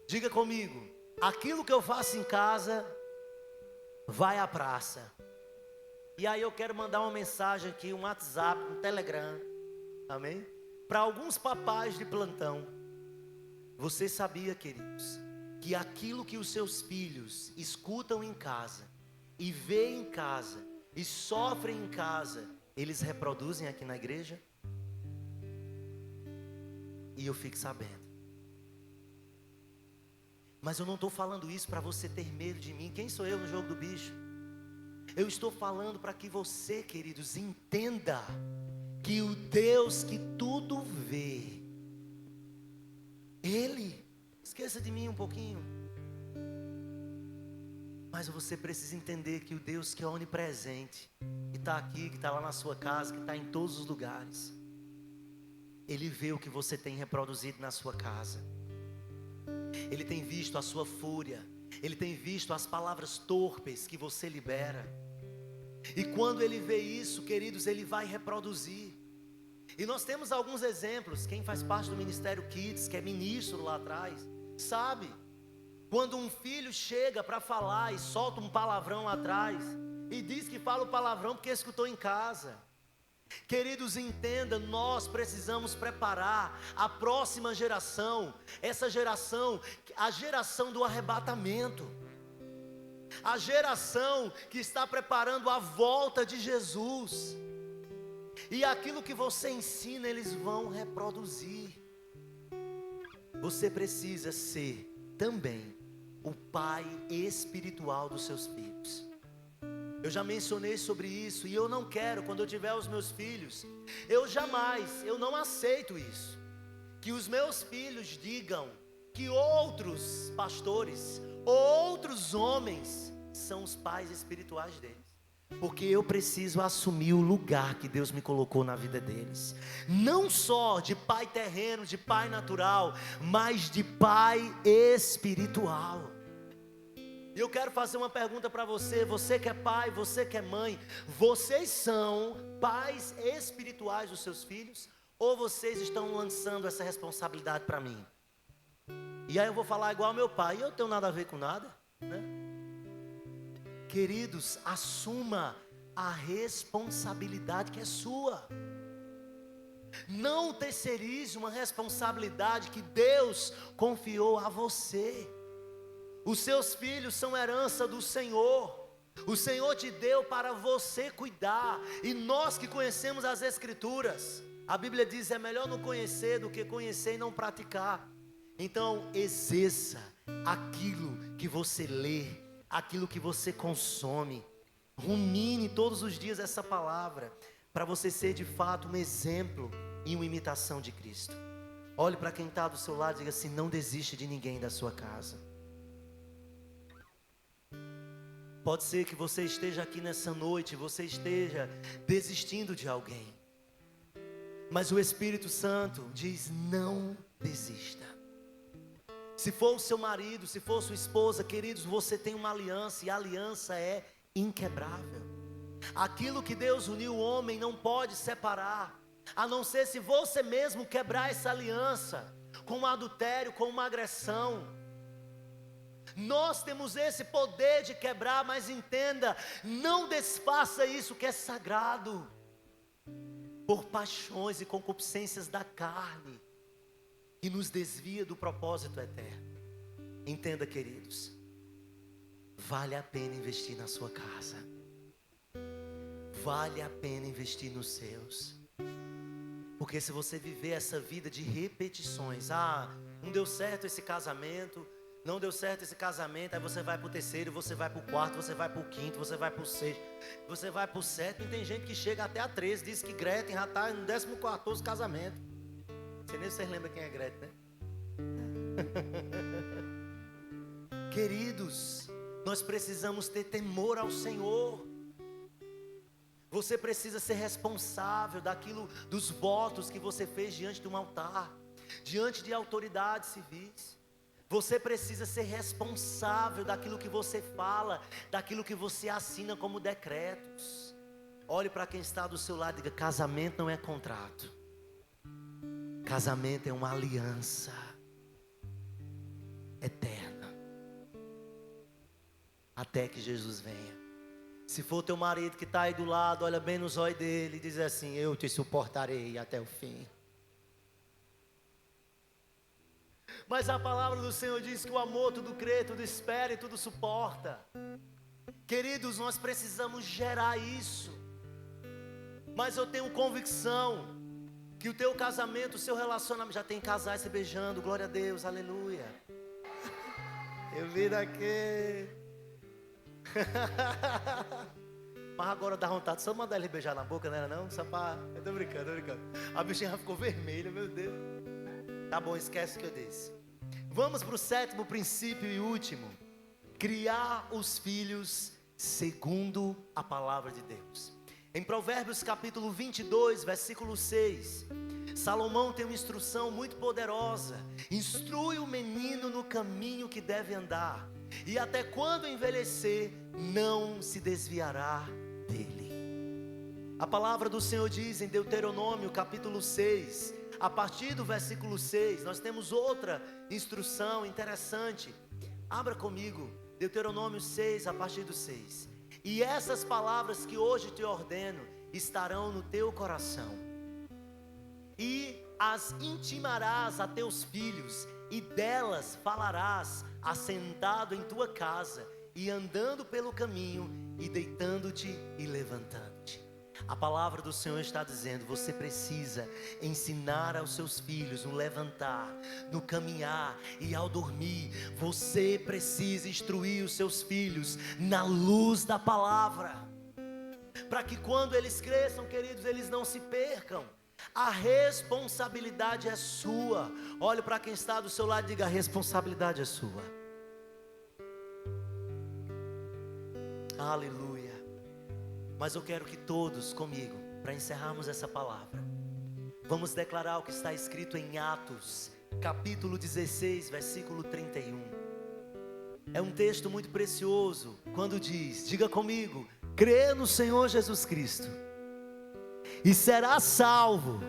Diga comigo: aquilo que eu faço em casa vai à praça. E aí eu quero mandar uma mensagem aqui, um WhatsApp, um Telegram, amém? Para alguns papais de plantão. Você sabia, queridos, que aquilo que os seus filhos escutam em casa, e veem em casa, e sofrem em casa, eles reproduzem aqui na igreja? E eu fico sabendo. Mas eu não estou falando isso para você ter medo de mim. Quem sou eu no jogo do bicho? Eu estou falando para que você, queridos, entenda que o Deus que tudo vê, Ele, esqueça de mim um pouquinho, mas você precisa entender que o Deus que é onipresente, que está aqui, que está lá na sua casa, que está em todos os lugares, Ele vê o que você tem reproduzido na sua casa. Ele tem visto a sua fúria, Ele tem visto as palavras torpes que você libera. E quando Ele vê isso, queridos, Ele vai reproduzir. E nós temos alguns exemplos. Quem faz parte do Ministério Kids, que é ministro lá atrás, sabe? Quando um filho chega para falar e solta um palavrão lá atrás, e diz que fala o palavrão porque escutou em casa. Queridos, entenda, nós precisamos preparar a próxima geração, essa geração, a geração do arrebatamento, a geração que está preparando a volta de Jesus. E aquilo que você ensina, eles vão reproduzir. Você precisa ser também o pai espiritual dos seus filhos. Eu já mencionei sobre isso, e eu não quero, quando eu tiver os meus filhos, eu não aceito isso, que os meus filhos digam que outros pastores, outros homens são os pais espirituais deles. Porque eu preciso assumir o lugar que Deus me colocou na vida deles. Não só de pai terreno, de pai natural, mas de pai espiritual. E eu quero fazer uma pergunta para você. Você que é pai, você que é mãe, vocês são pais espirituais dos seus filhos? Ou vocês estão lançando essa responsabilidade para mim? E aí eu vou falar igual ao meu pai, e eu não tenho nada a ver com nada, né? Queridos, assuma a responsabilidade que é sua. Não terceirize uma responsabilidade que Deus confiou a você. Os seus filhos são herança do Senhor. O Senhor te deu para você cuidar. E nós que conhecemos as Escrituras, A Bíblia diz: é melhor não conhecer do que conhecer e não praticar. Então exerça aquilo que você lê, aquilo que você consome. Rumine todos os dias essa palavra, para você ser de fato um exemplo e uma imitação de Cristo. Olhe para quem está do seu lado e diga assim: não desiste de ninguém da sua casa. Pode ser que você esteja aqui nessa noite, você esteja desistindo de alguém, mas o Espírito Santo diz: não desista. Se for o seu marido, se for sua esposa, queridos, você tem uma aliança, e a aliança é inquebrável. Aquilo que Deus uniu, o homem não pode separar, a não ser se você mesmo quebrar essa aliança, com um adultério, com uma agressão. Nós temos esse poder de quebrar, mas entenda, não desfaça isso que é sagrado, por paixões e concupiscências da carne, que nos desvia do propósito eterno. Entenda, queridos, vale a pena investir na sua casa, vale a pena investir nos seus, porque se você viver essa vida de repetições, não deu certo esse casamento, não deu certo esse casamento, aí você vai para o terceiro, você vai para o quarto, você vai para o quinto, você vai para o sexto, você vai para o sétimo, e tem gente que chega até a 13, diz que Gretchen já está no 14º casamento. Não sei nem se vocês lembram quem é Gretchen, né? Queridos, nós precisamos ter temor ao Senhor. Você precisa ser responsável daquilo, dos votos que você fez diante de um altar, diante de autoridades civis. Você precisa ser responsável daquilo que você fala, daquilo que você assina como decretos. Olhe para quem está do seu lado e diga: casamento não é contrato. Casamento é uma aliança eterna, até que Jesus venha. Se for teu marido que está aí do lado, olha bem nos olhos dele e diz assim: eu te suportarei até o fim. Mas a palavra do Senhor diz que o amor tudo crê, tudo espera e tudo suporta. Queridos, nós precisamos gerar isso. Mas eu tenho convicção que o teu casamento, o seu relacionamento, já tem casais se beijando, glória a Deus, aleluia. Eu vi daqui. Mas agora dá vontade só mandar ele beijar na boca, não era não? Só pra... Eu tô brincando. A bichinha ficou vermelha, meu Deus. Tá bom, esquece o que eu disse. Vamos para o 7º princípio e último: criar os filhos segundo a palavra de Deus. Em Provérbios capítulo 22, versículo 6, Salomão tem uma instrução muito poderosa: instrui o menino no caminho que deve andar, e até quando envelhecer, não se desviará dele. A palavra do Senhor diz em Deuteronômio capítulo 6, a partir do versículo 6, nós temos outra instrução interessante. Abra comigo, Deuteronômio 6, a partir do 6. E essas palavras que hoje te ordeno estarão no teu coração, e as intimarás a teus filhos, e delas falarás assentado em tua casa, e andando pelo caminho, e deitando-te e levantando-te. A palavra do Senhor está dizendo: você precisa ensinar aos seus filhos no levantar, no caminhar e ao dormir. Você precisa instruir os seus filhos na luz da palavra, para que quando eles cresçam, queridos, eles não se percam. A responsabilidade é sua. Olhe para quem está do seu lado e diga: a responsabilidade é sua. Aleluia. Mas eu quero que todos comigo, para encerrarmos essa palavra, vamos declarar o que está escrito em Atos, capítulo 16, versículo 31. É um texto muito precioso, quando diz, diga comigo: crê no Senhor Jesus Cristo, e será salvo,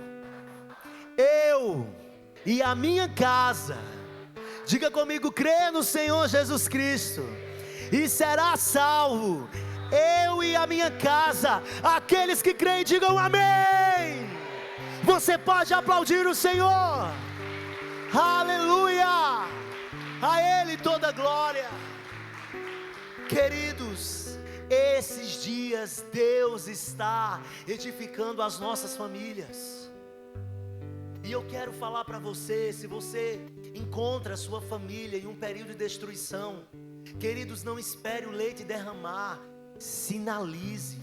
eu e a minha casa. Diga comigo: crê no Senhor Jesus Cristo, e será salvo, eu e a minha casa. Aqueles que creem, digam amém. Você pode aplaudir o Senhor. Aleluia. A Ele toda glória. Queridos, esses dias Deus está edificando as nossas famílias. E eu quero falar para você, se você encontra a sua família em um período de destruição, queridos, não espere o leite derramar, sinalize.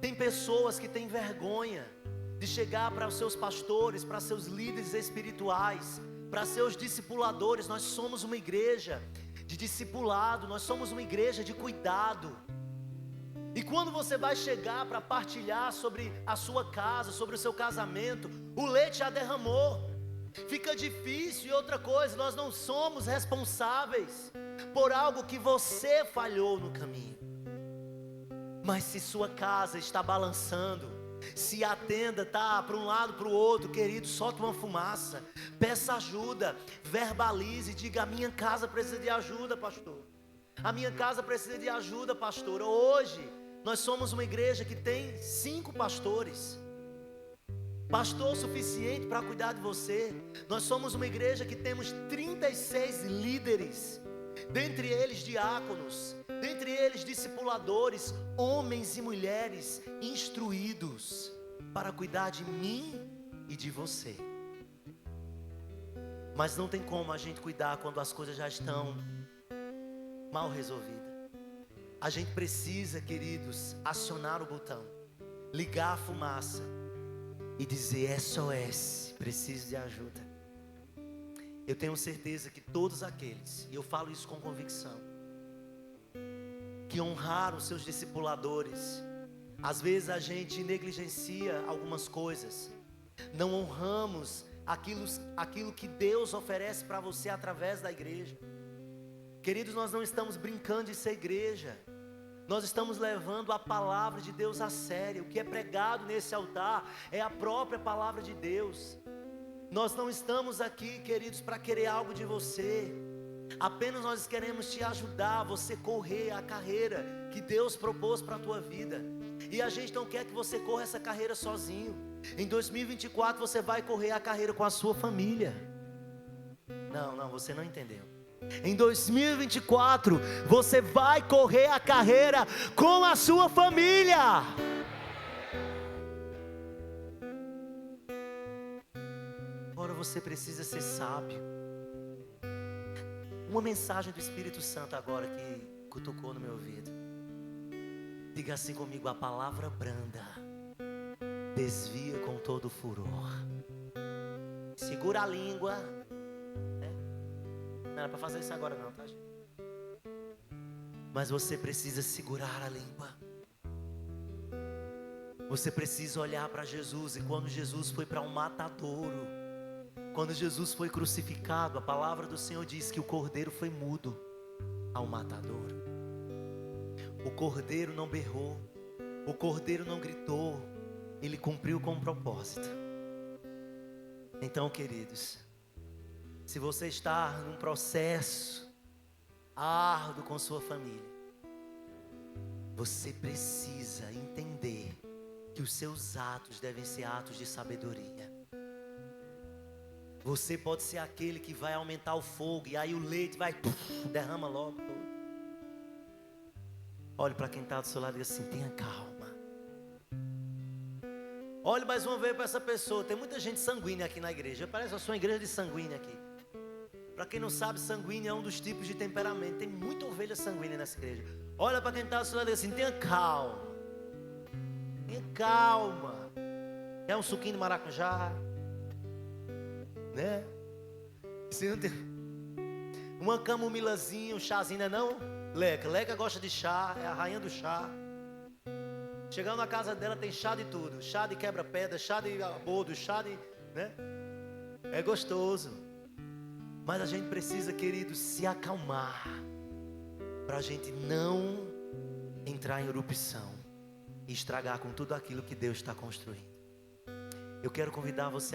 Tem pessoas que têm vergonha de chegar para os seus pastores, para seus líderes espirituais, para seus discipuladores. Nós somos uma igreja de discipulado, nós somos uma igreja de cuidado. E quando você vai chegar para partilhar sobre a sua casa, sobre o seu casamento, o leite já derramou, fica difícil. E outra coisa, nós não somos responsáveis por algo que você falhou no caminho. Mas se sua casa está balançando, se a tenda está para um lado, para o outro, querido, solta uma fumaça, peça ajuda, verbalize, diga: a minha casa precisa de ajuda, pastor. A minha casa precisa de ajuda, pastor. Hoje, nós somos uma igreja que tem 5 pastores. Pastor suficiente para cuidar de você. Nós somos uma igreja que temos 36 líderes, dentre eles diáconos, dentre eles discipuladores, homens e mulheres instruídos para cuidar de mim e de você. Mas não tem como a gente cuidar quando as coisas já estão mal resolvidas. A gente precisa, queridos, acionar o botão, ligar a fumaça e dizer: SOS, preciso de ajuda. Eu tenho certeza que todos aqueles, e eu falo isso com convicção, que honraram seus discipuladores, às vezes a gente negligencia algumas coisas, não honramos aquilo que Deus oferece para você através da igreja. Queridos, nós não estamos brincando de ser igreja, nós estamos levando a palavra de Deus a sério. O que é pregado nesse altar é a própria palavra de Deus. Nós não estamos aqui, queridos, para querer algo de você. Apenas nós queremos te ajudar a você correr a carreira que Deus propôs para a tua vida. E a gente não quer que você corra essa carreira sozinho. Em 2024 você vai correr a carreira com a sua família. Não, você não entendeu. Em 2024 você vai correr a carreira com a sua família. Agora você precisa ser sábio. Uma mensagem do Espírito Santo agora que cutucou no meu ouvido. Diga assim comigo: a palavra branda desvia com todo furor. Segura a língua. Não era para fazer isso agora não, tá, gente? Mas você precisa segurar a língua. Você precisa olhar para Jesus. E quando Jesus foi para um matadouro, quando Jesus foi crucificado, a palavra do Senhor diz que o cordeiro foi mudo ao matadouro. O cordeiro não berrou, o cordeiro não gritou, ele cumpriu com o propósito. Então, queridos, se você está num processo árduo com sua família, você precisa entender que os seus atos devem ser atos de sabedoria. Você pode ser aquele que vai aumentar o fogo e aí o leite vai, derrama logo todo. Olhe para quem está do seu lado e diga assim: tenha calma. Olhe mais uma vez para essa pessoa. Tem muita gente sanguínea aqui na igreja. Parece que eu sou uma igreja de sanguínea aqui. Para quem não sabe, sanguíneo é um dos tipos de temperamento. Tem muita ovelha sanguínea nessa igreja. Olha para quem está do seu lado e diga assim: tenha calma. Tenha calma. Quer um suquinho de maracujá? Né? Se não tem uma camomilazinha, um chazinho, não? Leca gosta de chá, é a rainha do chá. Chegando na casa dela tem chá de tudo. Chá de quebra-pedra, chá de abordo, chá de... né? É gostoso. Mas a gente precisa, querido, se acalmar, para a gente não entrar em erupção e estragar com tudo aquilo que Deus está construindo. Eu quero convidar você a